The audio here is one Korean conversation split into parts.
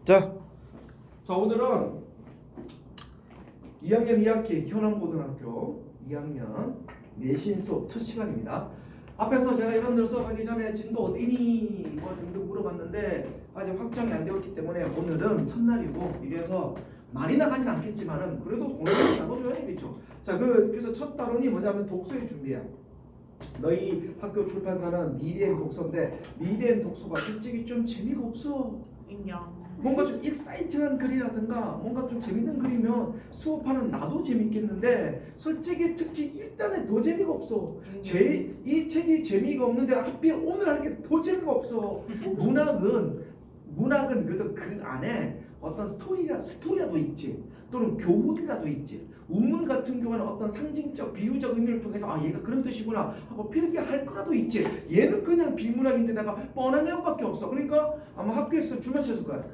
자, 오늘은 2학년 2학기 현암고등학교 2학년 내신 수업 첫 시간입니다. 앞에서 제가 여러분들 수업하기 전에 진도 어디니 뭐 정도 물어봤는데 아직 확정이 안 되었기 때문에 오늘은 첫날이고 이래서 많이 나가진 않겠지만은 그래도 공부를 나눠줘야 되겠죠. 자, 그래서 첫 단원이 뭐냐면 독서의 준비야. 너희 학교 출판사는 미디엔 독서인데 미디엔 독서가 솔직히 좀 재미가 없어. 인정. 뭔가 좀 익사이팅한 글이라든가 뭔가 좀 재밌는 글이면 수업하는 나도 재밌겠는데 솔직히 특히 일단은 더 재미가 없어. 이 책이 재미가 없는데 하필 오늘 할 게 더 재미가 없어. 문학은 그래도 그 안에 어떤 스토리라도 있지, 또는 교훈이라도 있지. 운문 같은 경우는 어떤 상징적 비유적 의미를 통해서 아 얘가 그런 뜻이구나 하고 필기할 거라도 있지. 얘는 그냥 비문학인데다가 뻔한 내용밖에 없어. 그러니까 아마 학교에서 줄만 쳤을 거야.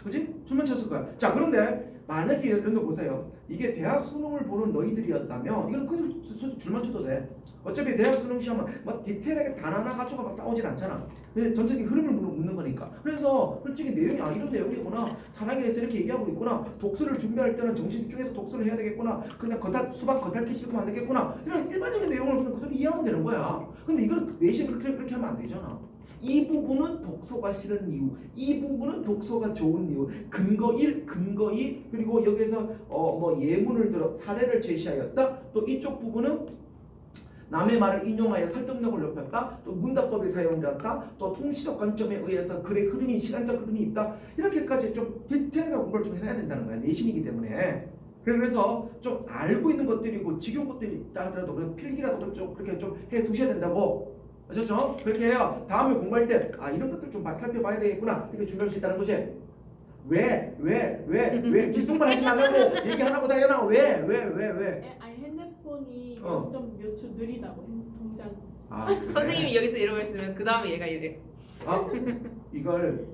그지? 줄만 쳤을 거야. 자, 그런데 만약에 이런 거 보세요. 이게 대학 수능을 보는 너희들이었다면 이건 그냥 줄만 쳐도 돼. 어차피 대학 수능 시험은 막 디테일하게 단 하나 가지고 막 싸우진 않잖아. 전체적인 흐름을 묻는 거니까. 그래서 솔직히 내용이 이런 내용이구나. 사랑에 대해서 이렇게 얘기하고 있구나. 독서를 준비할 때는 정신 집중해서 독서를 해야 되겠구나. 그냥 수박 겉핥기 씹으면 안 되겠구나. 이런 일반적인 내용을 그냥 그대로 이해하면 되는 거야. 근데 이걸 내신 그렇게 하면 안 되잖아. 이 부분은 독서가 싫은 이유, 이 부분은 독서가 좋은 이유, 근거 1, 근거 2, 그리고 여기서 뭐 예문을 들어 사례를 제시하였다. 또 이쪽 부분은 남의 말을 인용하여 설득력을 높였다. 또 문답법이 사용되었다. 또 통시적 관점에 의해서 글의 흐름이 시간적 흐름이 있다. 이렇게까지 좀 디테일하게 공부를 좀 해야 된다는 거야. 내신이기 때문에. 그래서 좀 알고 있는 것들이고 지겨운 것들이 있다 하더라도 그래도 필기라도 좀 그렇게 좀 해 두셔야 된다고. 아셨죠? 그렇게 해야 다음에 공부할 때 아 이런 것들 좀 살펴봐야 되겠구나 이렇게 준비할 수 있다는 거지. 왜 뒷속말 하지 말라고 얘기하라고 다현아. 왜? 아니 핸드폰이 0.몇 초 느리다고 동작. 아, 그래? 선생님이 여기서 이러고 있으면 그 다음에 얘가 이래. 아, 이걸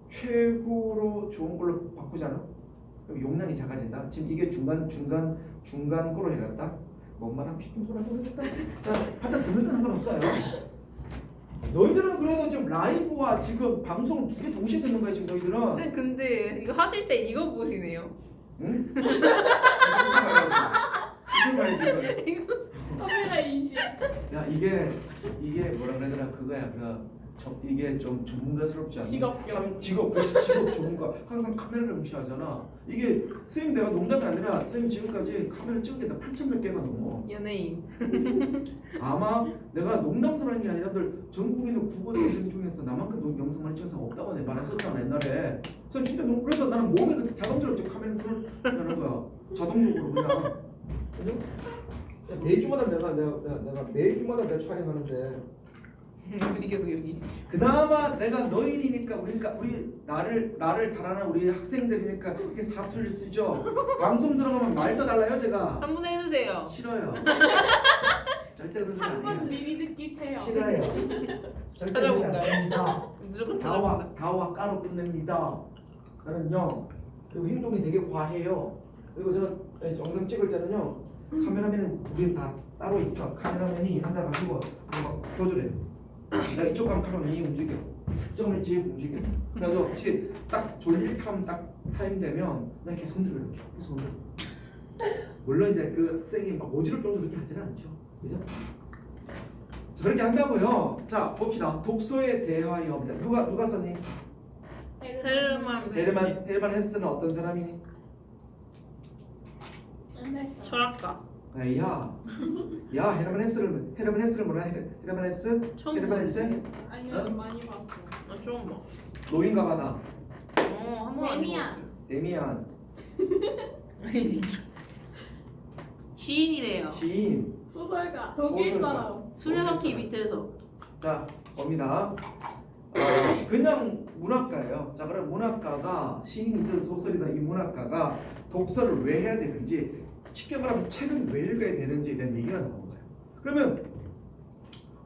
최고로 좋은 걸로 바꾸잖아. 그럼 용량이 작아진다. 지금 이게 중간 거로 해갔다. 뭔 말하고 싶은 소리 하고 있다. 자, 하여튼 듣는 건 상관없어요. 너희들은 그래도 지금 라이브와 지금 방송 두 개 동시에 듣는 거야 지금 너희들은. 선생님 근데 이거 하실 때 이거 보시네요. 응? 이걸 봐야지 이걸. 카메라 인식. 야 이게 뭐라 그래야 되나 그거야 이게 좀 전문가스럽지 않아? 직업병. 직업 전문가. 항상 카메라를 무시하잖아. 이게 선생님 내가 농담이 아니라 선생님 지금까지 카메라 찍은 게 다 8,000몇 개가 넘어. 연예인. 아마 내가 농담스러운 하는 게 아니라 전국에 있는 국어 선생님 중에서 나만큼 영상 많이 찍은 사람 없다고 내가 말했었잖아 옛날에. 선생님 진짜 그래서 나는 몸에 그 자동적으로 지금 카메라 들어가는 거야. 자동적으로 그냥. 그죠? 매주마다 내가 매주마다 내가 촬영하는데. 우리 계속 여기 있어. 그나마 내가 너희니까 우리 나를 잘 아는 우리 학생들이니까 이렇게 사투리를 쓰죠. 방송 들어가면 말도 달라요 제가. 한 분 해주세요. 싫어요. 절대 그런 거 3분 아니에요. 미리 듣기 체험. 싫어요. 절대 그러지 찾아본다. 않습니다. 무조건 찾아본다. 다와 까로 끝냅니다. 나는요. 그리고 행동이 되게 과해요. 그리고 저는 영상 찍을 때는요. 카메라맨은 우리는 다 따로 있어. 카메라맨이 앉아가지고 조절해. 내가 이쪽 가면 카메라맨이 움직여. 이쪽은 지금 움직여. 그래서 혹시 딱 졸릴 타임 되면 나 계속 흔들어 이렇게. 계속 흔들어. 물론 이제 그 학생이 막 어지러울 정도로 그렇게 하지는 않죠. 그죠? 자, 그렇게 한다고요. 자, 봅시다. 독서에 대하여 누가 썼니? 헤르만 헤스는 어떤 사람이니? 철학가. 야, 헤르만 헤스를 뭐라 해? 헤르만 헤스? 처음 헤르만 헤스? 아니요 많이 봤어. 나 처음 봐. 노인가 봐다. 한번 데미안. 데미안. 시인이래요. 시인. 소설가. 독일 소설가. 사람. 수레바퀴 밑에서. 자, 봅니다. 그냥 문학가예요. 자, 그럼 문학가가 시인이든 소설이든 이 문학가가 독서를 왜 해야 되는지, 쉽게 말하면 책은 왜 읽어야 되는지에 대한 얘기가 나오는 거예요. 그러면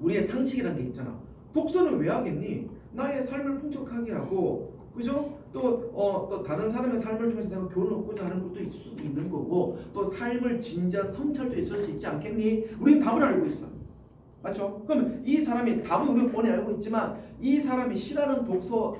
우리의 상식이라는 게 있잖아. 독서는 왜 하겠니? 나의 삶을 풍족하게 하고, 그죠? 또 다른 사람의 삶을 통해서 내가 교훈을 얻고자 하는 것도 있을 수도 있는 거고, 또 삶을 진지한 성찰도 있을 수 있지 않겠니? 우리는 답을 알고 있어. 맞죠? 그러면 이 사람이 답은 우리가 뻔히 알고 있지만 이 사람이 싫어하는 독서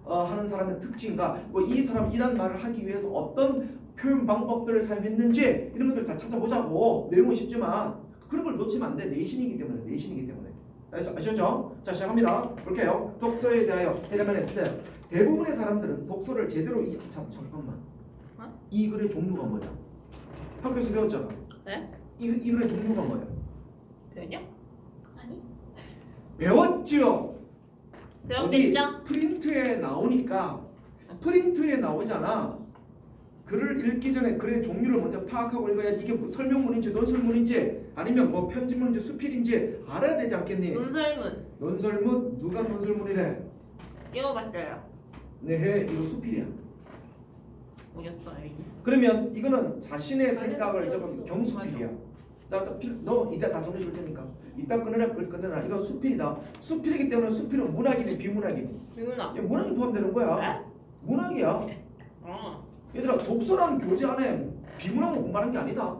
하는 사람의 특징과 뭐 이 사람 이런 말을 하기 위해서 어떤 표현 방법들을 사용했는지 이런 것들 다 찾아보자고. 내용은 쉽지만 그런 걸 놓치면 안 돼. 내신이기 때문에. 아셨죠? 자, 시작합니다. 볼게요. 독서에 대하여 해라면 했어요. 대부분의 사람들은 독서를 제대로 잠깐만. 어? 이 글의 종류가 뭐야? 학교에서 배웠잖아. 네? 이 글의 종류가 뭐야? 배웠냐? 아니? 배웠죠. 배웠겠죠? 프린트에 나오니까 프린트에 나오잖아. 글을 읽기 전에 글의 종류를 먼저 파악하고 읽어야지. 이게 뭐 설명문인지 논설문인지 아니면 뭐 편집문인지 수필인지 알아야 되지 않겠니? 논설문. 논설문? 누가 논설문이래? 읽어봤어요. 네, 이거 수필이야. 모르겠어요. 그러면 이거는 자신의 생각을 배웠어. 적은 경수필이야. 너 이따 다 정해줄 테니까 이따 끊으라 끊으라. 이거 수필이다. 수필이기 때문에 수필은 문학이니 비문학이니? 비문학. 이거 문학이 포함되는 거야. 네? 문학이야. 얘들아, 독서라는 교재 안에 비문학만 공부하는 게 아니다.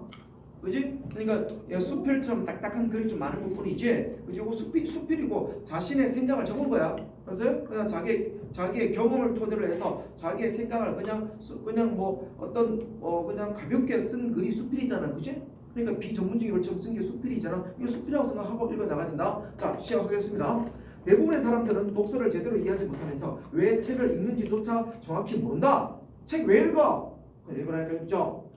그지? 그러니까 수필처럼 딱딱한 글이 좀 많은 것뿐이지. 그지? 이거 수필이고 자신의 생각을 적은 거야. 그래서 그냥 자기의 경험을 토대로 해서 자기의 생각을 그냥 뭐 어떤 그냥 가볍게 쓴 글이 수필이잖아. 그지? 그러니까 비전문적인 글처럼 쓴 게 수필이잖아. 이거 수필이라고 생각하고 읽어 나가야 된다. 자, 시작하겠습니다. 대부분의 사람들은 독서를 제대로 이해하지 못하면서 왜 책을 읽는지조차 정확히 모른다. 책 왜 읽어? 읽으라니까 읽죠.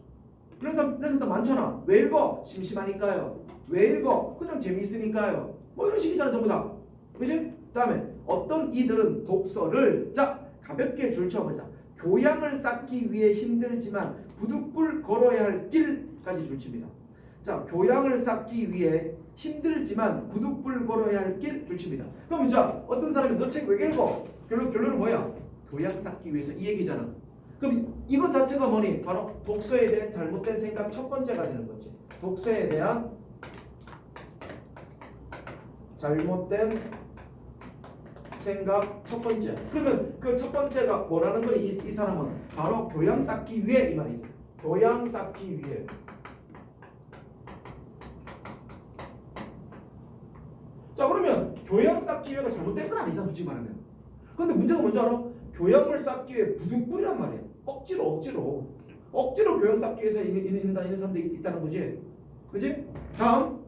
이런 사람 많잖아. 왜 읽어? 심심하니까요. 왜 읽어? 그냥 재미있으니까요. 뭐 이런 식이잖아 전부 다. 그지? 다음에 어떤 이들은 독서를 가볍게 줄쳐보자. 교양을 쌓기 위해 힘들지만 부득불 걸어야 할 길까지 줄칩니다. 자, 교양을 쌓기 위해 힘들지만 부득불 걸어야 할 길 줄칩니다. 그럼 이제 어떤 사람이 너 책 왜 읽어? 결론은 뭐야? 교양 쌓기 위해서 이 얘기잖아. 그럼 이것 자체가 뭐니? 바로 독서에 대한 잘못된 생각 첫 번째가 되는 거지. 독서에 대한 잘못된 생각 첫 번째. 그러면 그 첫 번째가 뭐라는 거니? 이 사람은 바로 교양 쌓기 위해 이 말이지. 교양 쌓기 위해. 자, 그러면 교양 쌓기 위해가 잘못된 건 아니잖아, 솔직히 말하면. 근데 문제가 뭔지 알아? 교양을 쌓기 위해 부득불이란 말이야. 억지로 교양 쌓기 위해서 있는 사람들이 있다는 거지. 그지? 다음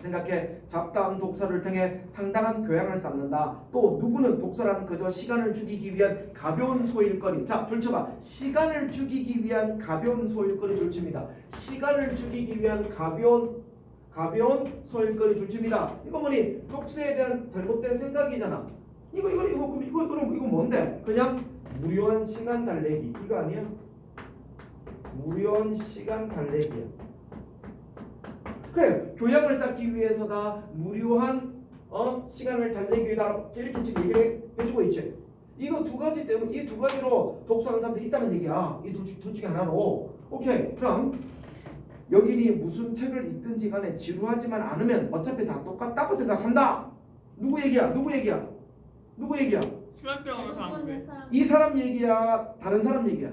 생각해. 잡다한 독서를 통해 상당한 교양을 쌓는다. 또 누구는 독서란 그저 시간을 죽이기 위한 가벼운 소일거리. 자, 줄쳐봐. 시간을 죽이기 위한 가벼운 소일거리 줄칩니다. 시간을 죽이기 위한 가벼운 소일거리 줄칩니다. 이거 뭐니? 독서에 대한 잘못된 생각이잖아. 이거 뭔데? 그냥 무료한 시간 달래기. 이거 아니야? 무료한 시간 달래기야. 그래, 교양을 쌓기 위해서다. 무료한 시간을 달래기 위해다. 이렇게 지금 얘기를 해주고 있지. 이거 두 가지 때문에 이 두 가지로 독서하는 사람들이 있다는 얘기야. 이 둘 중에 하나로. 오케이. 그럼 여기니 무슨 책을 읽든지 간에 지루하지만 않으면 어차피 다 똑같다고 생각한다. 누구 얘기야? 실험적으로 사람들. 이 사람 얘기야? 다른 사람 얘기야?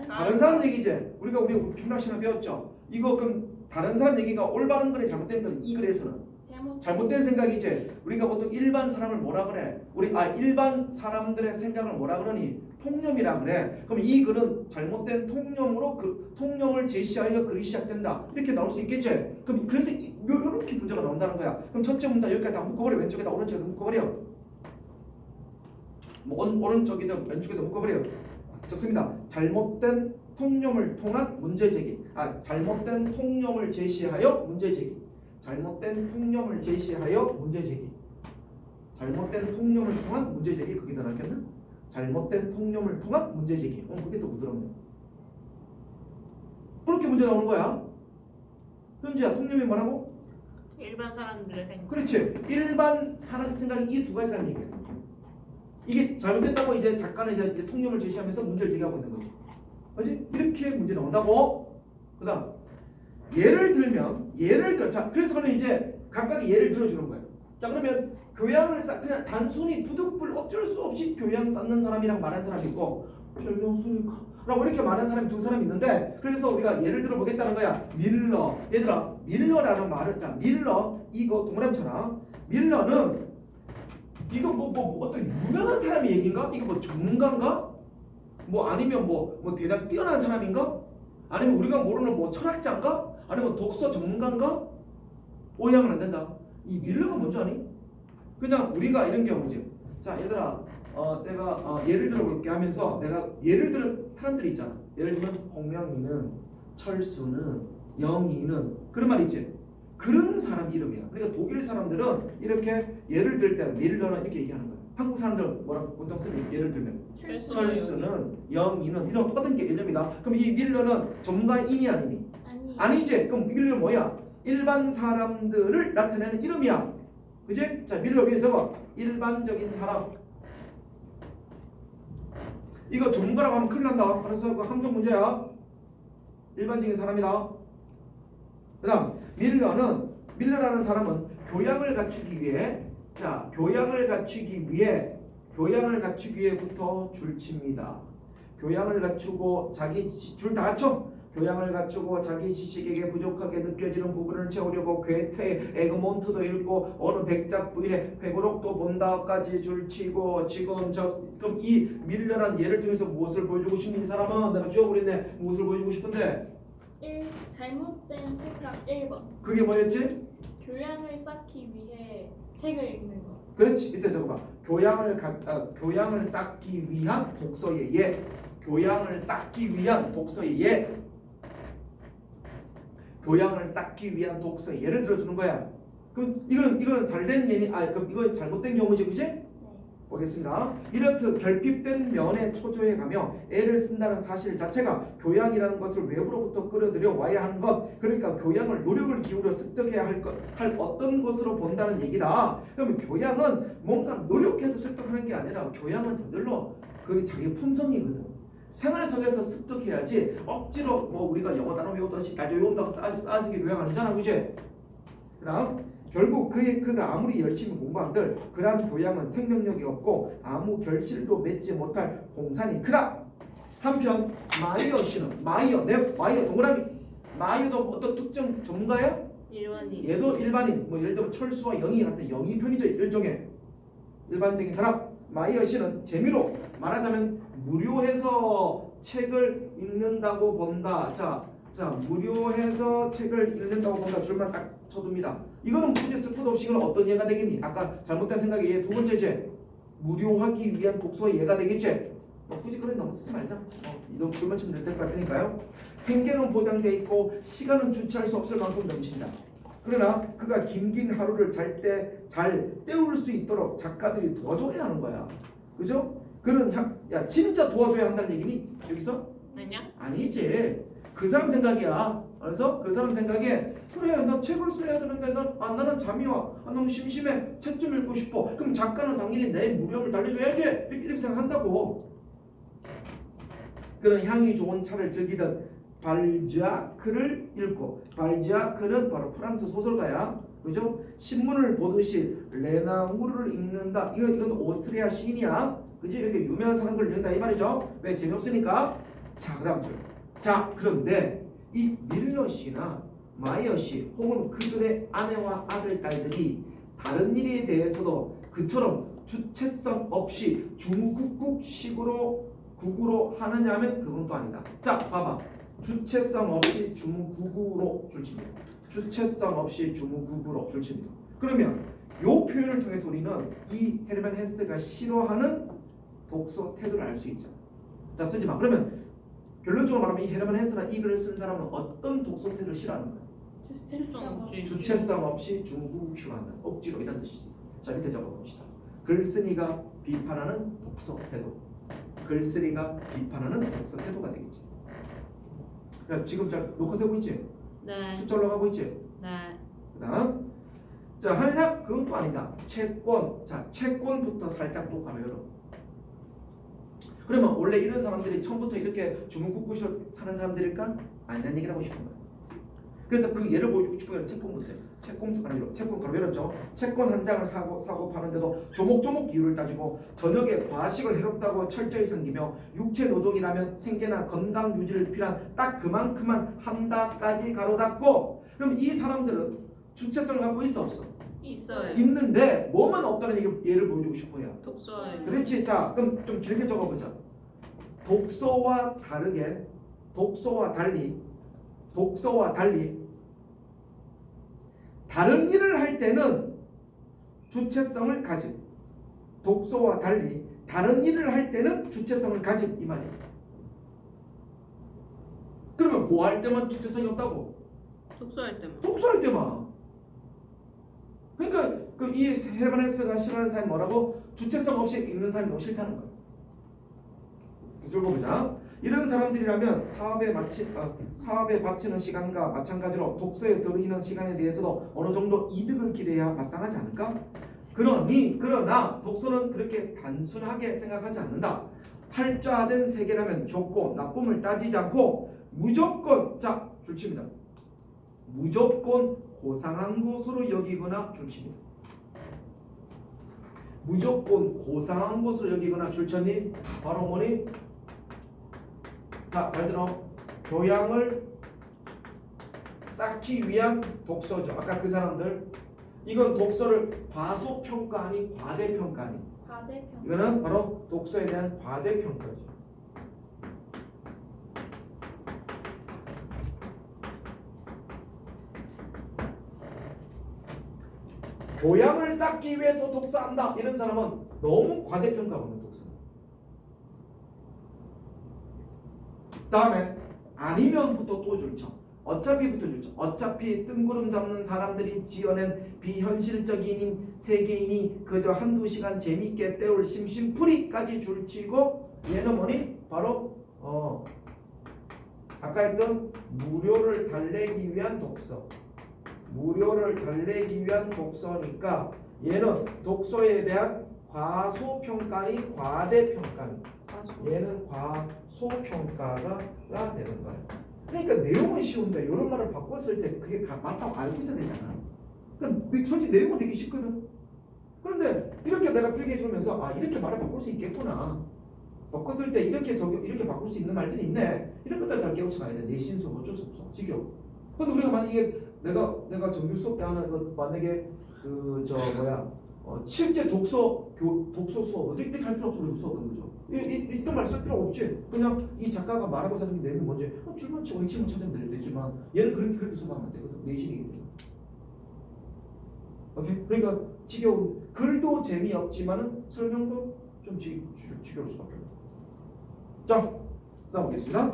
다른 사람 얘기지. 우리 김락시나 배웠죠. 이거 그럼 다른 사람 얘기가 올바른 거네 잘못된 거네. 이 글에서는 잘못된 생각이지. 우리가 보통 일반 사람을 뭐라 그래? 일반 사람들의 생각을 뭐라 그러니? 통념이라 그래. 그럼 이 글은 잘못된 통념으로 그 통념을 제시하여 글이 시작된다. 이렇게 나올 수 있겠지. 그럼 그래서 이렇게 문제가 나온다는 거야. 그럼 첫째 문단 여기까지 다 묶어버려. 왼쪽에다 오른쪽에서 묶어버려. 뭐 오른쪽이든 왼쪽에도 묶어버려. 적습니다. 잘못된 통념을 통한 문제제기. 잘못된 통념을 제시하여 문제제기. 잘못된 통념을 제시하여 문제제기. 잘못된 통념을 통한 문제제기. 그게 더 낫겠나? 잘못된 통념을 통한 문제제기. 그게 더 부드럽네. 그렇게 문제 나오는 거야. 현지야, 통념이 뭐라고? 일반 사람들의 생각. 그렇지. 일반 사람 생각이 이 두 가지라는 얘기야. 이게 잘못됐다고 이제 작가는 이제 통념을 제시하면서 문제를 제기하고 있는 거지. 그렇지? 이렇게 문제 나온다고. 그다음 예를 들어 자, 그래서 그는 이제 각각의 예를 들어주는 거예요. 자, 그러면 교양을 그냥 단순히 부득불 어쩔 수 없이 교양 쌓는 사람이랑 말하는 사람이 있고 별로 없으니까 라고 이렇게 말하는 사람이 두 사람이 있는데, 그래서 우리가 예를 들어 보겠다는 거야. 밀러. 얘들아, 밀러라는 말을, 자, 밀러 이거 동그라미 쳐라. 밀러는 이거 뭐 어떤 유명한 사람의 얘기인가? 이거 뭐 전문가인가? 뭐 아니면 뭐 대단히 뛰어난 사람인가? 아니면 우리가 모르는 뭐 철학자인가? 아니면 독서 전문가인가? 오해하면 안 된다. 이 밀러가 뭔지 아니? 그냥 우리가 이런 경우지. 자 얘들아, 내가 예를 들어볼게 하면서 내가 예를 들은 사람들이 있잖아. 예를 들면 홍명희는, 철수는, 영희는 그런 말 있지. 그런 사람 이름이야. 그러니까 독일 사람들은 이렇게 예를 들 때 밀러는 이렇게 얘기하는 거야. 한국 사람들은 뭐라고 보통 쓰는 예를 들면 철수는, 영희는 이런 똑같은 게 개념이다. 그럼 이 밀러는 전문가인이 아니니? 아니. 아니지. 그럼 밀러는 뭐야? 일반 사람들을 나타내는 이름이야. 그지? 자 밀러 위에 적어. 일반적인 사람. 이거 전문가라고 하면 큰일 난다. 그래서 그 함정 문제야. 일반적인 사람이다. 그 다음 밀러라는 사람은 교양을 갖추기 위해 교양을 갖추기 위해부터 줄칩니다. 교양을 갖추고 자기 줄 다 갖춰. 교양을 갖추고 자기 지식에게 부족하게 느껴지는 부분을 채우려고 괴테의 에그몬트도 읽고 어느 백작 부인의 회고록도 본다까지 줄치고 지금 그럼 이 밀러란 예를 통해서 무엇을 보여주고 싶은 이 사람은 내가 지워버렸네. 무엇을 보여주고 싶은데 1. 잘못된 생각 1번. 그게 뭐였지? 교양을 쌓기 위해 책을 읽는 거. 그렇지. 밑에 적어봐. 교양을 쌓기 위한 독서의 예. 교양을 쌓기 위한 독서의 예. 교양을 쌓기 위한 독서의 예를 들어주는 거야. 그럼 이거는 잘된 예니? 그럼 이건 잘못된 경우지, 그지? 네. 보겠습니다. 이렇듯 결핍된 면에 초조해 가며 애를 쓴다는 사실 자체가 교양이라는 것을 외부로부터 끌어들여 와야 하는 것, 그러니까 교양을 노력을 기울여 습득해야 할 어떤 것으로 본다는 얘기다. 그러면 교양은 뭔가 노력해서 습득하는 게 아니라 교양은 저절로 그게 자기 품성이거든. 생활 속에서 습득해야지 억지로 뭐 우리가 영어 단어 외우듯이 잘 외운다고 쌓아진 게 교양 아니잖아, 그지? 그다음 결국 그가 아무리 열심히 공부한들 그러한 교양은 생명력이 없고 아무 결실도 맺지 못할 공산이 크다. 한편 마이어 씨는 마이어 동그라미 마이어도 어떤 특정 전문가야? 일반인. 얘도 일반인. 뭐 예를 들어 철수와 영희 같은 영희 편이죠. 일종의 일반적인 사람. 마이어 씨는 재미로 말하자면 무료해서 책을 읽는다고 본다. 자 무료해서 책을 읽는다고 본다. 줄만 딱 쳐둡니다. 이거는 굳이 쓸 것도 없이 이건 어떤 예가 되겠니? 아까 잘못된 생각이 얘 두 번째지. 무료하기 위한 독서의 예가 되겠지. 굳이 그래 너무 쓰지 말자. 이거 줄만 치면 될 것 같으니까요. 생계는 보장돼 있고 시간은 주체할 수 없을 만큼 넘친다. 그러나 그가 긴긴 하루를 잘 때울 수 있도록 작가들이 도와줘야 하는 거야. 그죠? 그는 야 진짜 도와줘야 한다는 얘기니? 여기서? 아니야? 아니지. 그 사람 생각이야. 그래서 그 사람 생각에 그래 나 책을 써야 되는데 나는 잠이 와. 너무 심심해. 책 좀 읽고 싶어. 그럼 작가는 당연히 내 무료를 달래줘야지. 이렇게 생각한다고. 그런 향이 좋은 차를 즐기던 발자크를 읽고 발자크는 바로 프랑스 소설가야. 그죠? 신문을 보듯이 레나우르를 읽는다. 이건 오스트리아 시인이야. 그지? 이렇게 유명한 사람들을 읽는다 이 말이죠. 왜? 재미없으니까. 자, 그다음 줄. 자, 그런데 이 밀러 씨나 마이어 씨 혹은 그들의 아내와 아들, 딸들이 다른 일에 대해서도 그처럼 주체성 없이 중국국식으로 국으로 하느냐 하면 그건 또 아니다. 자, 봐봐. 주체성 없이 중국으로 줄칩니다. 주체성 없이 중국으로 줄칩니다. 그러면 요 표현을 통해서 우리는 이 헤르만 헤세가 싫어하는 독서 태도를 알 수 있잖아. 자, 쓰지 마. 그러면 결론적으로 말하면 이 헤르만 헤세나 이 글을 쓴 사람은 어떤 독서 태도를 싫어하는 거야? 주체성 없이 중국식으로 한다. 억지로 이런 뜻이지. 자, 밑에 적어봅시다. 글쓴이가 비판하는 독서 태도. 글쓰기가 비판하는 독서 태도가 되겠지. 야, 지금 잘 녹화되고 있지? 네. 숫자 올라가고 있지? 네. 그다음 자 하느냐? 그건 또 아니다. 채권. 자 채권부터 살짝 또 가로 열어. 그러면 원래 이런 사람들이 처음부터 이렇게 주문국구시로 사는 사람들일까? 아니라는 얘기를 하고 싶은 거야. 그래서 그 예를 보여주고 싶은 게 채권부터. 채권 가로 열었죠. 채권 한 장을 사고 파는데도 조목조목 이유를 따지고 저녁에 과식을 해롭다고 철저히 섬기며 육체 노동이라면 생계나 건강 유지를 필요한 딱 그만큼만 한다까지 가로 닫고. 그럼 이 사람들은 주체성을 갖고 있어 없어? 있어요. 있는데 뭐만 없다는 예를 보여주고 싶어요. 독서에. 그렇지. 자, 그럼 좀 길게 적어보자. 독서와 다르게, 독서와 달리 다른 일을 할 때는 주체성을 가짐. 독서와 달리 다른 일을 할 때는 주체성을 가짐 이 말이야. 그러면 뭐 할 때만 주체성이 없다고? 독서할 때만. 독서할 때만. 그러니까 이 헤르만헤스가 싫어하는 사람이 뭐라고? 주체성 없이 읽는 사람이 너무 싫다는 거야. 읽어보자. 이런 사람들이라면 사업에 바치는 시간과 마찬가지로 독서에 들이는 시간에 대해서도 어느 정도 이득을 기대해야 마땅하지 않을까? 그러나 독서는 그렇게 단순하게 생각하지 않는다. 팔자된 세계라면 좋고 나쁨을 따지지 않고 무조건 줄칩니다. 무조건 고상한 것으로 여기거나 줄칩니다. 무조건 고상한 것으로 여기거나 줄쳤니? 바로 뭐니? 잘 들어. 교양을 쌓기 위한 독서죠. 아까 그 사람들. 이건 독서를 과소평가하니 과대평가하니. 과대평가. 이거는 바로 독서에 대한 과대평가죠. 교양을 쌓기 위해서 독서한다. 이런 사람은 너무 과대평가하는 독서는. 다음에 아니면부터 또 줄쳐. 어차피부터 줄쳐. 어차피 뜬구름 잡는 사람들이 지어낸 비현실적인 세계이니 그저 한두 시간 재미있게 때울 심심풀이까지 줄치고 얘는 뭐니? 바로 아까 했던 무료를 달래기 위한 독서. 무료를 달래기 위한 독서니까 얘는 독서에 대한 과소평가니 과대평가니. 얘는 과소평가가 되는 거야. 그러니까 내용은 쉬운데 이런 말을 바꿨을 때 그게 맞다고 알고 있어야 되잖아. 그러니까 솔직히 내용은 되게 쉽거든. 그런데 이렇게 내가 필기해 주면서 이렇게 말을 바꿀 수 있겠구나. 바꿨을 때 이렇게 바꿀 수 있는 말들이 있네. 이런 것들 잘 깨우쳐 가야 돼. 내신 수업 어쩔 수 없어. 지겨워. 근데 우리가 만약에 내가 정규 수업 때 하는 거 만약에 실제 독서 수업 이렇게 할 필요 없어. 우리 수업은 그죠? 이런 말 쓸 필요 없지. 그냥 이 작가가 말하고자 하는 게 내용이 뭔지 줄만 치고 핵심을 찾으면 되지만 얘는 그렇게 수업하면 안 되거든. 내신이기 때문에. 오케이? 그러니까 지겨운 글도 재미없지만은 설명도 좀 지겨울 수밖에 없다. 자, 그다음 보겠습니다.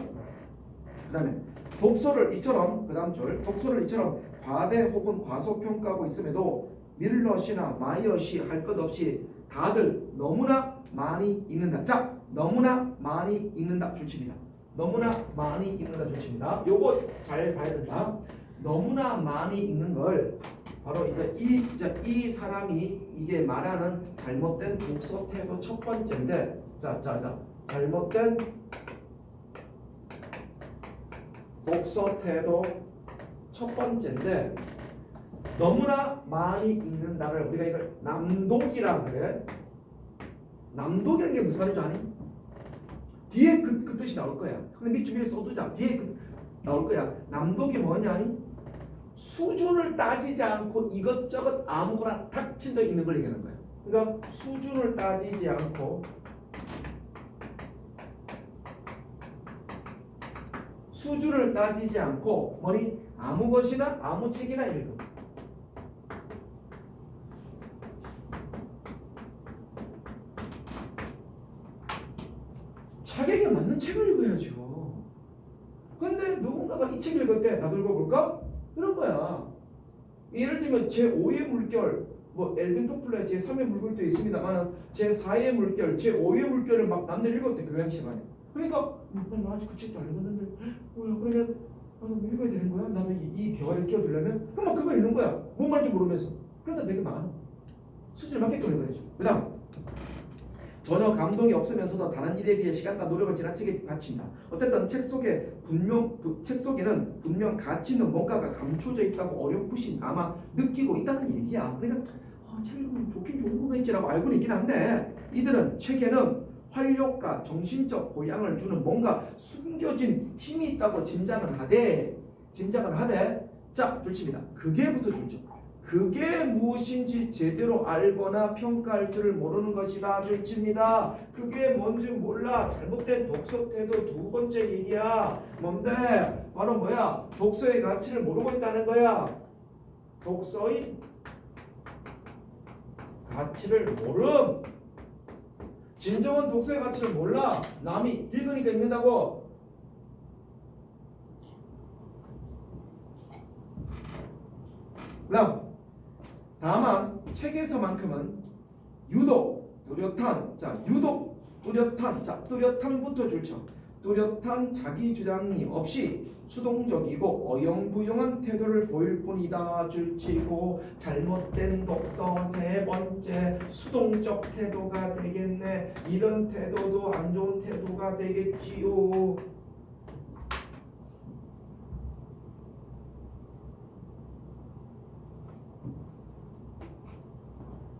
그다음에 독서를 이처럼 과대 혹은 과소평가하고 있음에도 밀러시나 마이어시 할 것 없이 다들 너무나 많이 읽는다. 자, 너무나 많이 읽는다 줄칩니다. 너무나 많이 읽는다 줄칩니다. 요거 잘 봐야 된다. 너무나 많이 읽는 걸 바로 이 사람이 이제 말하는 잘못된 독서 태도 첫 번째인데, 잘못된 독서 태도 첫 번째인데, 너무나 많이 읽는다를 우리가 이걸 남독이라 그래. 남독이라는 게 무슨 말인지 아니? 뒤에 그 뜻이 나올 거야. 근데 밑줄에 써두자. 뒤에 나올 거야. 남독이 뭐냐니? 수준을 따지지 않고 이것저것 아무거나 닥친 데 있는 걸 얘기하는 거야. 그러니까 수준을 따지지 않고 뭐니? 아무 것이나 아무 책이나 읽음. 자기에게 맞는 책을 읽어야죠. 근데 누군가가 이 책 읽을 때 나도 읽어볼까? 이런 거야. 예를 들면 제5의 물결, 엘빈 토플러의 제3의 물결도 있습니다만 제4의 물결, 제5의 물결을 막 남들 읽었대 교양 시간에. 그러니까 나 아직 그 책도 안 읽었는데 뭐야? 그러면 나도 읽어야 되는 거야? 나도 이 대화를 끼어들려면 그럼 막 그거 읽는 거야. 뭔 말인지 모르면서. 그러다 되게 많아. 수준에 맞게끔 읽어야죠. 그다음 전혀 감동이 없으면서도 다른 일에 비해 시간과 노력을 지나치게 바친다. 어쨌든 책 속에는 분명 가치 있는 뭔가가 감춰져 있다고 어렴풋이 아마 느끼고 있다는 얘기야. 그러니까 책 읽으면 좋긴 좋은 거가 있지라고 알고는 있긴 한데 이들은 책에는 활력과 정신적 보양을 주는 뭔가 숨겨진 힘이 있다고 짐작은 하되 자, 줄칩니다. 그게부터 줄죠. 그게 무엇인지 제대로 알거나 평가할 줄을 모르는 것이다. 줄칩니다. 그게 뭔지 몰라. 잘못된 독서 태도 두 번째 얘기야. 뭔데? 바로 뭐야? 독서의 가치를 모르고 있다는 거야. 독서의 가치를 모름. 진정한 독서의 가치를 몰라. 남이 읽으니까 읽는다고. 그다음 다만 책에서만큼은 유독 뚜렷한 유독 뚜렷한 뚜렷한부터 줄쳐. 뚜렷한 자기 주장이 없이 수동적이고 어영부영한 태도를 보일 뿐이다. 줄치고 잘못된 독서 세 번째 수동적 태도가 되겠네. 이런 태도도 안 좋은 태도가 되겠지요.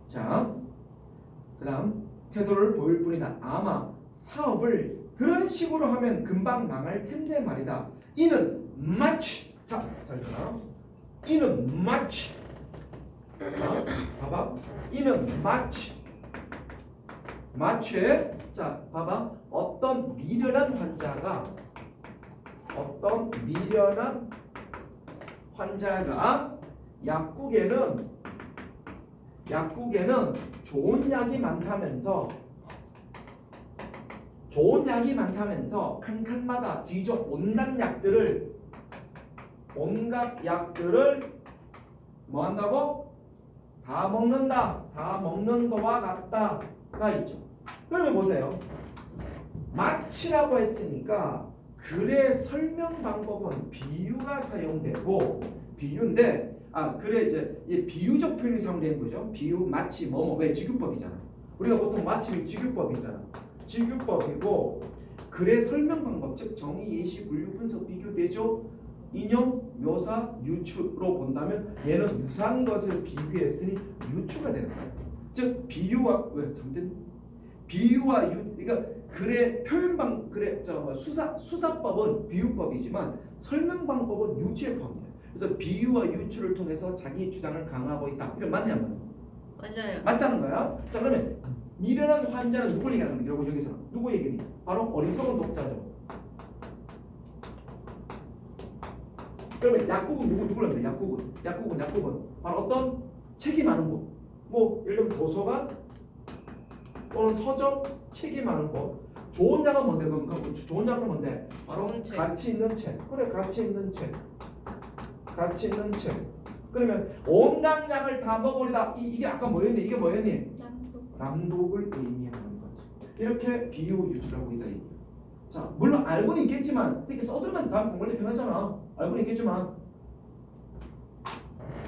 자, 그 다음 태도를 보일 뿐이다. 아마 사업을 그런 식으로 하면 금방 망할 텐데 말이다. 이는 마치 잘 들어. 이는 마치 봐봐. 이는 마치 봐봐. 어떤 미련한 환자가 약국에는 좋은 약이 많다면서 칸칸마다 뒤져 온갖 약들을 뭐 한다고? 다 먹는다. 다 먹는 거와 같다가 있죠. 그러면 보세요. 마치라고 했으니까 글의 설명 방법은 비유가 사용되고 비유인데 그래 이제 비유적 표현이 사용되는 거죠. 비유, 마치, 왜 직유법이잖아. 우리가 보통 마치는 직유법이잖아. 직유법이고 글의 설명 방법, 즉 정의, 예시, 분류, 분석, 비교, 대조, 인용, 묘사, 유추로 본다면 얘는 유사한 것을 비교했으니 유추가 되는 거야. 즉 비유와 그러니까 글의 수사법은 비유법이지만 설명 방법은 유추의 법이야. 그래서 비유와 유추를 통해서 자기 주장을 강화하고 있다. 이런 맞냐 안 맞냐? 맞아요. 맞다는 거야. 자 그러면 미련한 환자는 누굴 얘기하는 거야? 여러분 여기서 누구 얘기니? 바로 어리석은 독자죠. 그러면 약국은 누구를 하면 돼? 약국은 바로 어떤 책이 많은 곳. 뭐 예를 들면 도서관 또는 서점, 책이 많은 곳. 좋은 약은 뭔데? 그럼 좋은 약은 뭔데? 바로 좋은 책. 가치 있는 책. 그래, 가치 있는 책. 그러면 온갖 약을 다 먹으리다. 이게 아까 뭐였니? 이게 뭐였니? 낭독을 의미하는 거지. 이렇게 비유 유추라고 있다. 자, 물론 알고는 있겠지만 이렇게 써두면 다음 공부할 때 편하잖아. 알고는 있겠지만.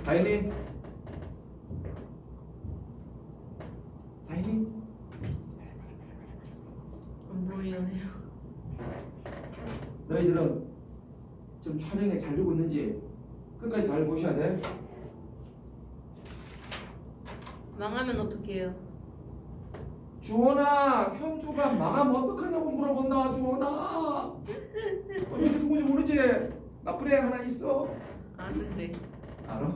다행히 안 보여요. 너희들은 지금 촬영에 잘 되고 있는지 끝까지 잘 보셔야 돼. 망하면 어떡해요? 주원아, 현주가 마감 어떡하냐고 물어본다. 주원아, 언니 누군지 모르지? 나쁜 애 하나 있어. 아는데. 알아?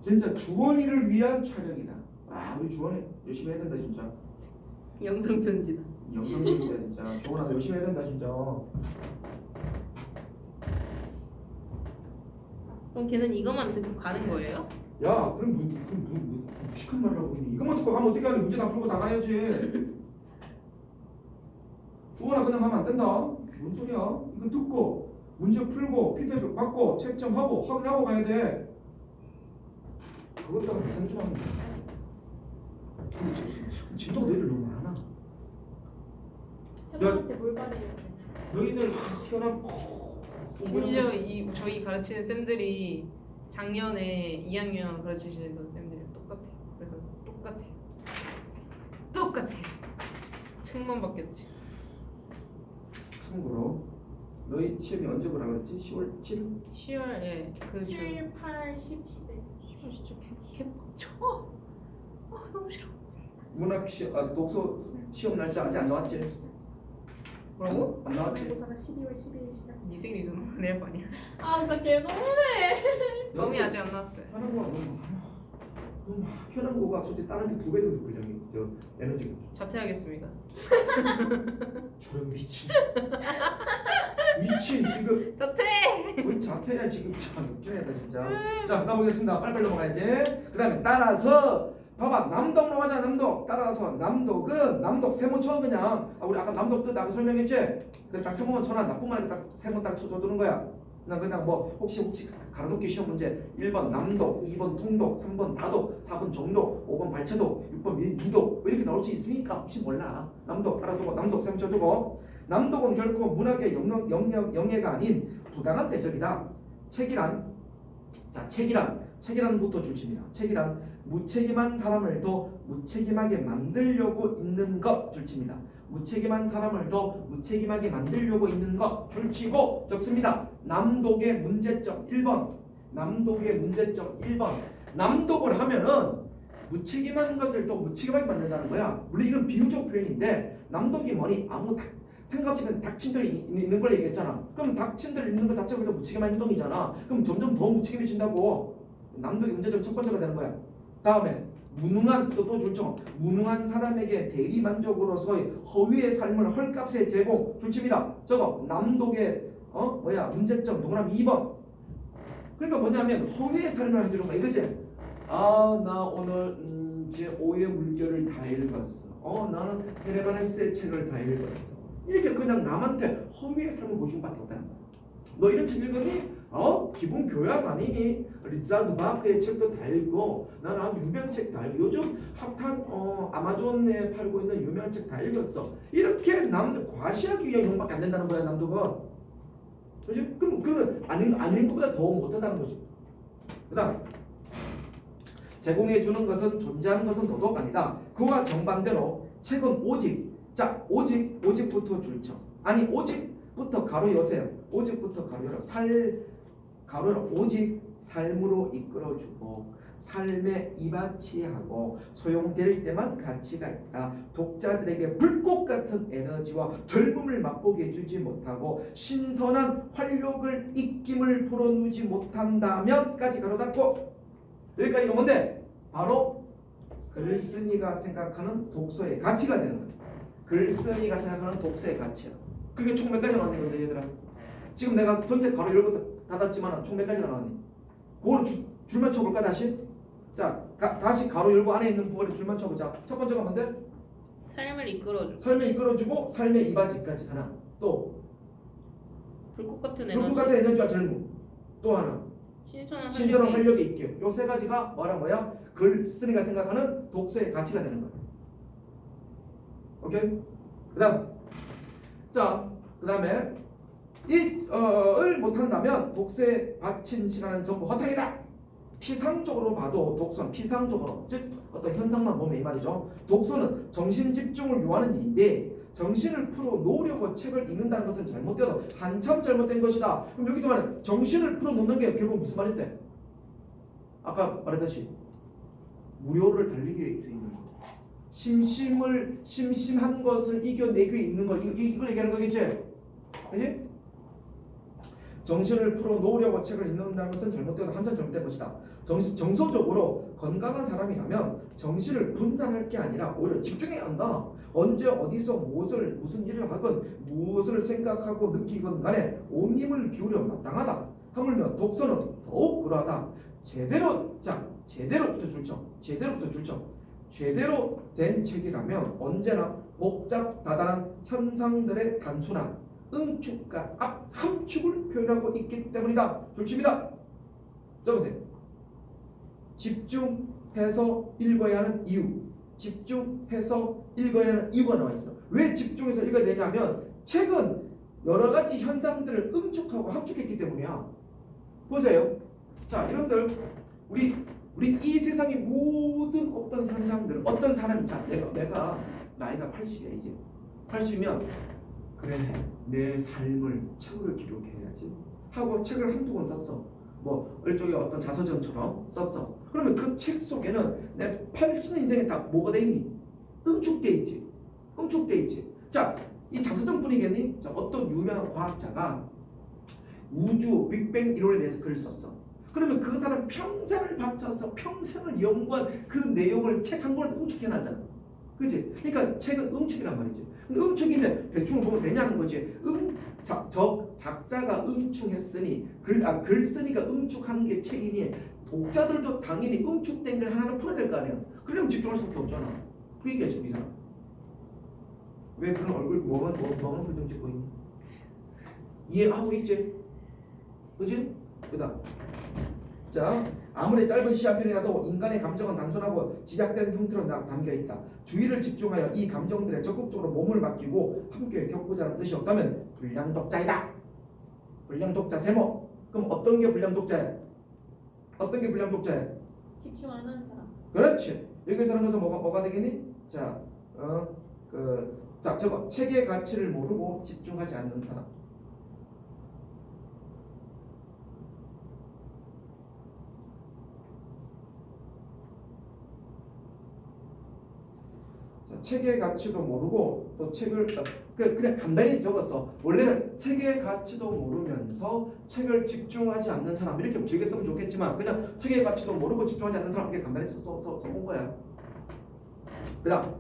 진짜 주원이를 위한 촬영이다. 우리 주원이 열심히 해야 된다 진짜. 영상 편지다. 영상 편지다 진짜. 주원아 열심히 해야 된다 진짜. 그럼 걔는 이것만 듣고 가는 거예요? 야, 그럼 무식한 말을 하고 있니? 이것만 듣고 가면 어떻게 하니? 문제 다 풀고 나가야지. 주원아 그냥 가면 안 된다. 뭔 소리야? 이거 듣고 문제 풀고 피드백 받고 채점하고 확인하고 가야 돼. 그것다가 무슨 줄 아는 거야? 진도가 너희들 너무 많아. 형한테 뭘 받으겠어요? 너희들 희한한 심지어 저희 가르치는 쌤들이 작년에 2학년 가르치시는 쌤들이랑 똑같아요. 그래서 똑같아요. 책만 바뀌었지. 참고로 너희 시험이 언제 보라 그랬지? 10월 7일? 10월에 7, 8, 10, 11 진짜 개빡쳐. 너무 싫어. 문학 독서 시험 날짜 아직 안 나왔지? 뭐라고? 안 나왔지? 모의고사가 12월 12일 시작. 네 생일이잖아. 내일 거 아니야. 아 진짜 개 너무해. 껌이 아직 안 나왔어요. 현황고가 너무 현황고가 솔직히 다른 게 2배 정도 분량이 저 에너지가. 자퇴하겠습니다. 저런 미친 지금 자퇴. 우리 자퇴야 지금 참 웃긴 애다 진짜. 자 그다음 보겠습니다. 빨리빨리 넘어가야지. 그다음에 따라서 봐봐 남독 넘어가자. 남독 따라서 남독 세모 쳐 그냥. 우리 아까 남독 뜻 아까 설명했지. 그딱 세모만 쳐놔. 나뿐만 아니라 딱 세모 딱 쳐줘두는 거야. 그냥 뭐 혹시 가로놓기 시험 문제 1번 남독, 2번 통독, 3번 다독, 4번 정독, 5번 발차독, 6번 민독 뭐 이렇게 나올 수 있으니까 혹시 몰라. 남독 알아두고 남독 세모 쳐주고. 남독은 결코 문학의 영예가 아닌 부당한 대접이다. 책이란부터 줄칩니다. 책이란 무책임한 사람을 더 무책임하게 만들려고 있는 것 줄칩니다. 무책임한 사람을 더 무책임하게 만들려고 있는 것 줄치고 적습니다. 남독의 문제점 1번. 남독을 하면은 무책임한 것을 또 무책임하게 만든다는 거야. 물론 이건 비유적 표현인데 남독이 뭐니? 아무 생각지는 닥친들이 있는 걸 얘기했잖아. 그럼 닥친들 있는 것 자체가 무책임한 행동이잖아. 그럼 점점 더 무책임해진다고. 남독의 문제점 첫 번째가 되는 거야. 다음에 무능한 또 줄쳐. 무능한 사람에게 대리만족으로서의 허위의 삶을 헐값에 제공 줄칩니다. 저거 남독의 문제점 동그라미 2번. 그러니까 뭐냐면 허위의 삶을 해주는 거야 이거지. 나 오늘 이제 오의 물결을 다 읽었어. 나는 헤레바네스의 책을 다 읽었어. 이렇게 그냥 남한테 허위의 삶을 보여준 밖에 없다는 거야. 너 이런 책 읽었니? 기본 교양 아니니? 리차드 바크의 책도 다 읽고 나는 아주 유명한 책 다 읽고 요즘 핫한 아마존에 팔고 있는 유명한 책 다 읽었어. 이렇게 남 과시하기 위한 용밖에 안 된다는 거야 남독은. 그지? 그럼 그는 아닌 것보다 더 못하다는 거지. 그다음 제공해 주는 것은 존재하는 것은 더더욱 아니다. 그와 정반대로 책은 오직부터 줄쳐. 아니 오직부터 가로 여세요. 오직부터 가로 열어. 가로 열어. 오직 삶으로 이끌어주고 삶에 이바치하고 소용될 때만 가치가 있다. 독자들에게 불꽃 같은 에너지와 젊음을 맛보게 해주지 못하고 신선한 활력을 입김을 불어누지 못한다면까지 가로 닫고. 여기까지가 뭔데? 바로 글쓴이가 생각하는 독서의 가치가 되는 거야. 글쓴이가 생각하는 독서의 가치야. 그게 총 몇 가지 나왔니 근데 얘들아? 지금 내가 전체 가로 열고 닫았지만 총 몇 가지가 나왔니? 그거를 줄만 쳐볼까 다시? 자 다시 가로 열고 안에 있는 부분에 줄만 쳐보자. 첫 번째가 뭔데? 삶을 이끌어줘. 삶에 이끌어주고 삶의 이바지까지 하나. 또 불꽃 같은 불꽃 같은 에너지와 젊음. 또 하나 신선한 활력이 있게. 요 세 가지가 뭐야? 글쓴이가 생각하는 독서의 가치가 되는 거야. 오케이? 그다음에 이을 못한다면 독서에 바친 시간은 전부 허탕이다. 피상적으로 봐도 독서는 피상적으로 즉 어떤 현상만 보면 이 말이죠. 독서는 정신 집중을 요하는 일인데 정신을 풀어 놓으려고 책을 읽는다는 것은 잘못되어도 한참 잘못된 것이다. 그럼 여기서 말하는 정신을 풀어 놓는 게 결국 무슨 말인데? 아까 말했듯이 무료를 달리기 위해 있는 거. 심심한 것을 이겨내기 위해 있는 거. 이걸 얘기하는 거겠지? 그지? 정신을 풀어 놓으려고 책을 읽는다는 것은 잘못되어도 한참 잘못된 것이다. 정서적으로 건강한 사람이라면 정신을 분산할 게 아니라 오히려 집중해야 한다. 언제 어디서 무슨 일을 하건 무엇을 생각하고 느끼건 간에 온 힘을 기울여 마땅하다. 하물며 독서는 더욱 그러하다. 제대로부터 줄쳐. 제대로 된 책이라면 언제나 복잡 다단한 현상들의 단순한 응축과 함축을 표현하고 있기 때문이다. 줄칩니다. 적으세요. 집중해서 읽어야 하는 이유. 집중해서 읽어야 하는 이유가 나와 있어. 왜 집중해서 읽어야 되냐면 책은 여러 가지 현상들을 응축하고 함축했기 때문이야. 보세요. 자, 여러분들 우리 이 세상의 모든 어떤 현상들, 어떤 사람이 자 내가 나이가 80이야 이제. 80이면 그래 내 삶을 책으로 기록해야지 하고 책을 한두 권 썼어. 뭐 일종의 어떤 자서전처럼 썼어. 그러면 그 책 속에는 내 80년 인생에 다 뭐가 돼 있니? 응축돼 있지. 자 이 자서전뿐이겠니? 자, 어떤 유명한 과학자가 우주 빅뱅 이론에 대해서 글을 썼어. 그러면 그 사람 평생을 바쳐서 평생을 연구한 그 내용을 책 한 권에 응축해놨잖아. 그치? 그러니까 책은 응축이란 말이지. 근데 응축인데 대충 보면 되냐는 거지. 작자가 응축했으니 글 쓰니까 응축하는 게 책이니 독자들도 당연히 응축된 걸 하나는 풀어야 될 거 아니야. 그러려면 집중할 수밖에 없잖아. 그 얘기야 지금 이 사람. 왜 그런 얼굴 멍한 표정 짓고 있니? 이해하고 있지? 그지? 그다음 자, 아무리 짧은 시 한 편이라도 인간의 감정은 단순하고 집약된 형태로 담겨있다. 주의를 집중하여 이 감정들에 적극적으로 몸을 맡기고 함께 겪고자 하는 뜻이 없다면 불량 독자이다. 불량 독자 세모. 그럼 어떤 게 불량 독자야? 어떤 게 불량 독자야? 집중하는 사람. 그렇지. 여기서 하는 것은 뭐가 되겠니? 저거 책의 가치를 모르고 집중하지 않는 사람. 책의 가치도 모르고 또 책을 그냥 간단히 적었어. 원래는 책의 가치도 모르면서 책을 집중하지 않는 사람 이렇게 길게 쓰면 좋겠지만 그냥 책의 가치도 모르고 집중하지 않는 사람 이렇게 간단히 써본 거야. 그다음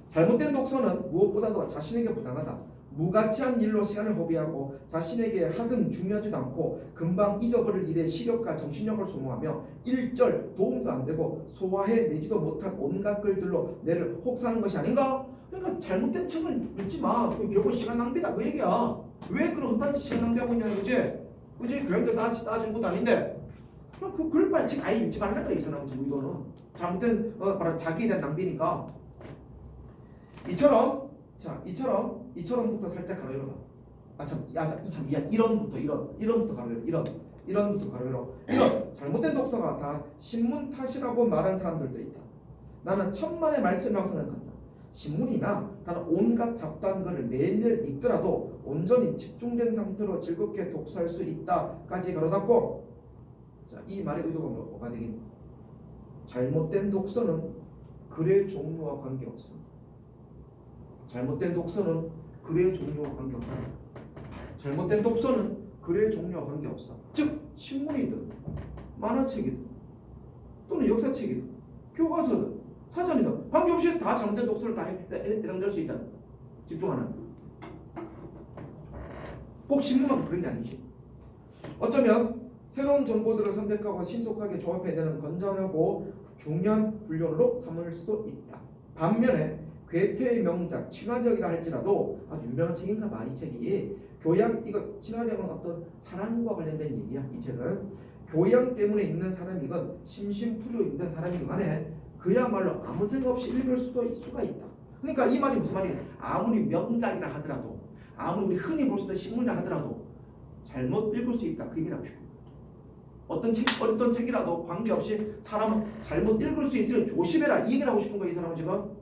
잘못된 독서는 무엇보다도 자신에게 부당하다. 무가치한 일로 시간을 허비하고 자신에게 하등 중요하지도 않고 금방 잊어버릴 일에 시력과 정신력을 소모하며 일절 도움도 안 되고 소화해내지도 못한 온갖 글들로 뇌를 혹사하는 것이 아닌가? 그러니까 잘못된 책을 읽지 마. 결국 시간 낭비다 그 얘기야. 왜 그런 헛된 시간 낭비하고 있냐는 거지? 그지? 교양대 쌓아진 것도 아닌데 그 글빨 책 아예 읽지 말라는 거야 이 사람 지금 의도는. 잘못된 바로 자기에 대한 낭비니까. 이처럼부터 살짝 가로 열어봐. 이런부터 가로 열어. 이런부터 가로 열어. 이런 잘못된 독서가 다 신문 탓이라고 말한 사람들도 있다. 나는 천만의 말씀이라고 생각한다. 신문이나 다른 온갖 잡다한 글을 매일매일 읽더라도 온전히 집중된 상태로 즐겁게 독서할 수 있다까지 가로 닫고. 자, 이 말의 의도가 뭐가 되겠니? 잘못된 독서는 글의 종류와 관계없어. 잘못된 독서는 글의 종류와 관계없다. 잘못된 독서는 글의 종류와 관계없어. 즉 신문이든 만화책이든 또는 역사책이든 교과서든 사전이든 관계없이 다 잘못된 독서를 다 해당될 수 있다. 집중하는. 꼭 신문만 그런 게 아니지. 어쩌면 새로운 정보들을 선택하고 신속하게 조합해내는 건전하고 중요한 훈련으로 삼을 수도 있다. 반면에 괴테의 명작 친화력이라 할지라도 아주 유명한 책인가 봐. 이 책이 이거 친화력은 어떤 사랑과 관련된 얘기야. 이 책은 교양 때문에 읽는 사람이건 심심풀이로 읽는 사람이건 간에 그야말로 아무 생각 없이 읽을 수가 있다. 그러니까 이 말이 무슨 말이냐? 아무리 명작이라 하더라도 아무리 우리 흔히 볼 수 있는 신문이라 하더라도 잘못 읽을 수 있다. 그 얘기라고 싶어. 어떤 책이라도 관계없이 사람은 잘못 읽을 수 있으면 조심해라. 이 얘기를 하고 싶은 거야. 이 사람은 지금.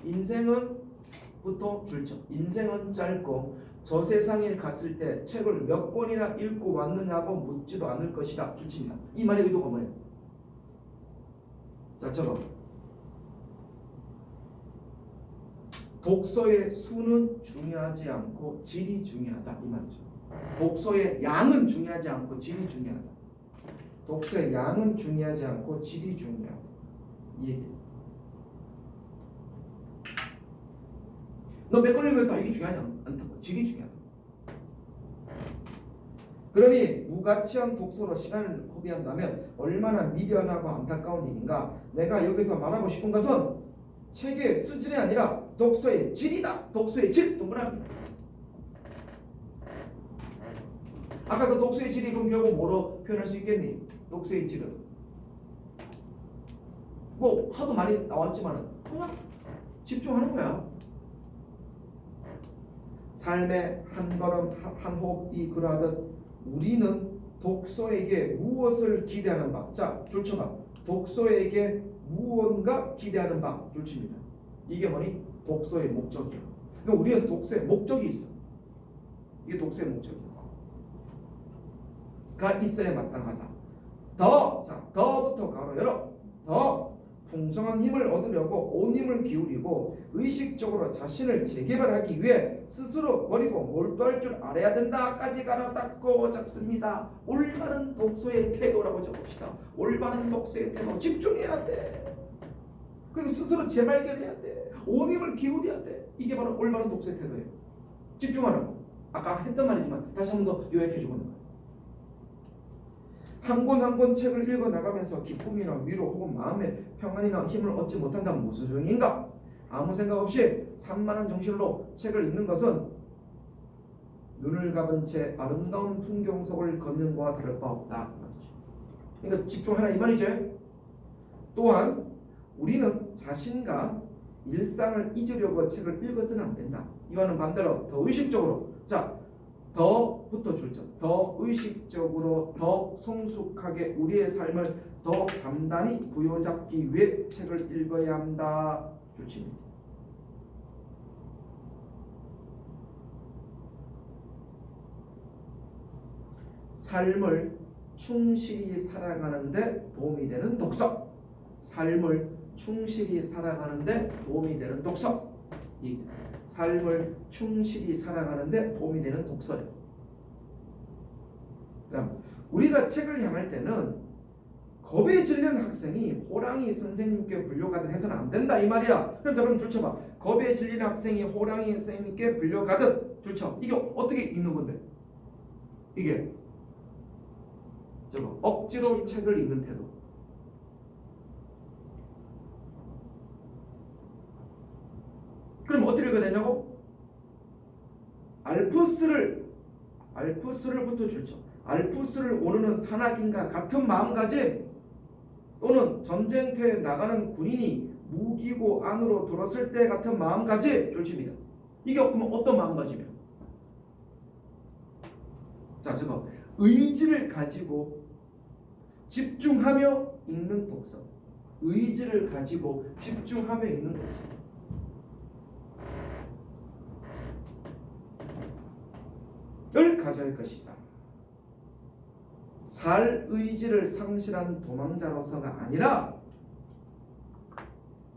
인생은부터 줄쳐. 인생은 짧고 저 세상에 갔을 때 책을 몇 권이나 읽고 왔느냐고 묻지도 않을 것이다. 줄칩니다. 이 말의 의도가 뭐예요? 자, 저거. 독서의 수는 중요하지 않고 질이 중요하다. 이 말이죠. 독서의 양은 중요하지 않고 질이 중요하다. 독서의 양은 중요하지 않고 질이 중요하다. 이 얘기예요. 너 몇 권 읽었어? 이게 중요하지 않다고. 질이 중요하다. 그러니 무가치한 독서로 시간을 허비한다면 얼마나 미련하고 안타까운 일인가. 내가 여기서 말하고 싶은 것은 책의 수질이 아니라 독서의 질이다. 독서의 질. 동그라미. 아까 그 독서의 질이 그럼 결국 뭐로 표현할 수 있겠니? 독서의 질은 뭐 하도 많이 나왔지만은 그냥 집중하는 거야. 삶의 한 걸음 한 호흡이 그러하듯 우리는 독서에게 무엇을 기대하는 바. 자, 줄쳐봐. 독서에게 무언가 기대하는 바. 줄칩니다. 이게 뭐니? 독서의 목적이야. 그러니까 우리는 독서의 목적이 있어. 이게 독서의 목적이야. 가 있어야 마땅하다. 더부터 가로 열어. 더 풍성한 힘을 얻으려고 온 힘을 기울이고 의식적으로 자신을 재개발하기 위해 스스로 버리고 몰두할 줄 알아야 된다까지 갈아닦고 적습니다. 올바른 독서의 태도라고 적읍시다. 올바른 독서의 태도. 집중해야 돼. 그리고 스스로 재발견해야 돼. 온 힘을 기울여야 돼. 이게 바로 올바른 독서의 태도예요. 집중하라고. 아까 했던 말이지만 다시 한 번 더 요약해주고 있는 거예요. 한 권 한 권 책을 읽어 나가면서 기쁨이나 위로 혹은 마음의 평안이나 힘을 얻지 못한다면 무슨 소용인가? 아무 생각 없이 산만한 정신으로 책을 읽는 것은 눈을 감은 채 아름다운 풍경 속을 걷는 것과 다를 바 없다. 그러니까 집중하라 이 말이죠. 또한 우리는 자신과 일상을 잊으려고 책을 읽어서는 안 된다. 이와는 반대로 더 의식적으로, 자, 더부터 줄점, 더 의식적으로 더 성숙하게 우리의 삶을 더 단단히 부여잡기 위해 책을 읽어야 한다. 줄칩니다. 삶을 충실히 살아가는데 도움이 되는 독서. 삶을 충실히 살아가는데 도움이 되는 독서. 이 삶을 충실히 살아가는데 도움이 되는 독서예요. 그럼 우리가 책을 향할 때는 겁에 질린 학생이 호랑이 선생님께 불려가듯 해서는 안 된다 이 말이야. 그럼 줄쳐봐. 겁에 질린 학생이 호랑이 선생님께 불려가듯 줄쳐. 이게 어떻게 읽는 건데? 이게 저거 억지로 책을 읽는 태도. 그럼 어떻게 읽어야 되냐고? 알프스를부터 줄쳐. 알프스를 오르는 산악인과 같은 마음가짐, 또는 전쟁터에 나가는 군인이 무기고 안으로 들어섰을 때 같은 마음가짐 줄칩니다. 이게 그러면 어떤 마음가짐이야? 자, 저거 의지를 가지고 집중하며 읽는 독서. 의지를 가지고 집중하며 읽는 독서. 을 가져야 할 것이다. 살 의지를 상실한 도망자로서가 아니라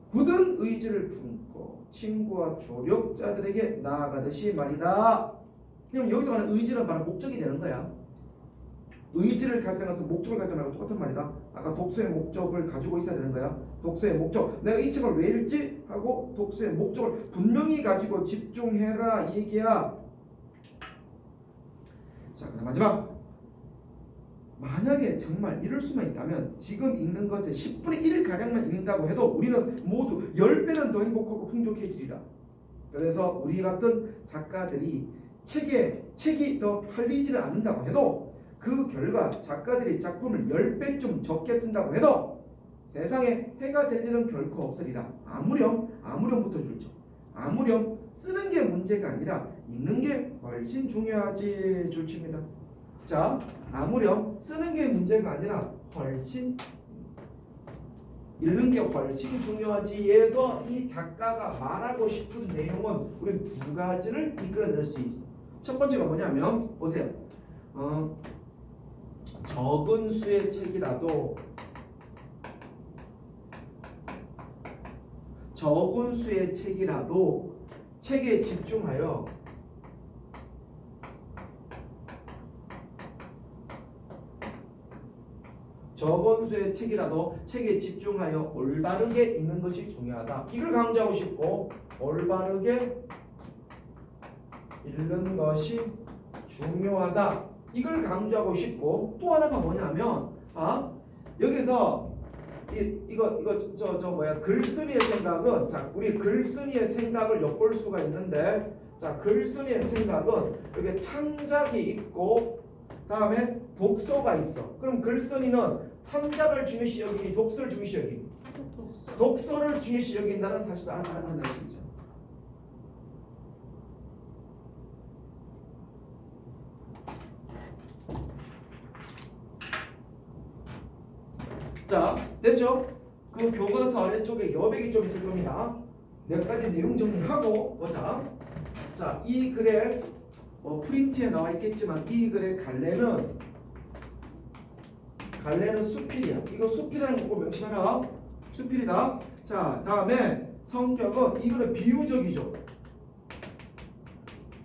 굳은 의지를 품고 친구와 조력자들에게 나아가듯이 말이다. 그럼 여기서 말하는 의지는 바로 목적이 되는 거야. 의지를 가지는 것은 목적을 가지는 거랑 똑같은 말이다. 아까 독서의 목적을 가지고 있어야 되는 거야. 독서의 목적. 내가 이 책을 왜 읽지? 하고 독서의 목적을 분명히 가지고 집중해라 이 얘기야. 자, 그다음 마지막. 만약에 정말 이럴 수만 있다면 지금 읽는 것의 10분의 1가량만 읽는다고 해도 우리는 모두 10배는 더 행복하고 풍족해지리라. 그래서 우리 같은 작가들이 책이 더 팔리지를 않는다고 해도 그 결과 작가들이 작품을 10배 좀 적게 쓴다고 해도 세상에 해가 될 일은 결코 없으리라. 아무렴부터 줄죠. 아무렴 쓰는 게 문제가 아니라 읽는 게 훨씬 중요하지 줄칩니다. 자, 아무렴 쓰는 게 문제가 아니라 훨씬 읽는 게 훨씬 중요하지에서 이 작가가 말하고 싶은 내용은 우리 두 가지를 이끌어낼 수 있어. 첫 번째가 뭐냐면 보세요. 적은 수의 책이라도 책에 집중하여 적은 수의 책이라도 책에 집중하여 올바르게 읽는 것이 중요하다. 이걸 강조하고 싶고 올바르게 읽는 것이 중요하다. 이걸 강조하고 싶고 또 하나가 뭐냐면 여기서 글쓴이의 생각은 자 우리 글쓴이의 생각을 엿볼 수가 있는데 자 글쓴이의 생각은 여기 창작이 있고 다음에 독서가 있어. 그럼 글쓴이는 창작을 중요시 여기니 독서를 중요시 여기니 독서를 중요시 여긴다는 사실도 알아낼 수 있죠. 자, 됐죠? 그 교과서 아래쪽에 여백이 좀 있을 겁니다. 몇 가지 내용 정리하고 보자. 자, 이 글에 프린트에 나와 있겠지만 이 글의 갈래는 수필이야. 이거 수필이라는 거 꼭 명심해라. 수필이다. 자, 다음에 성격은 이거는 비유적이죠.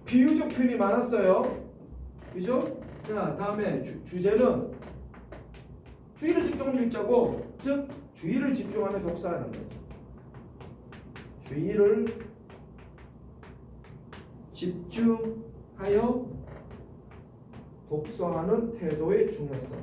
비유적 표현이 많았어요. 그죠? 자, 다음에 주제는 주의를 집중하면 읽자고, 즉 주의를 집중하며 독서하는 거죠. 주의를 집중하여 독서하는 태도의 중요성.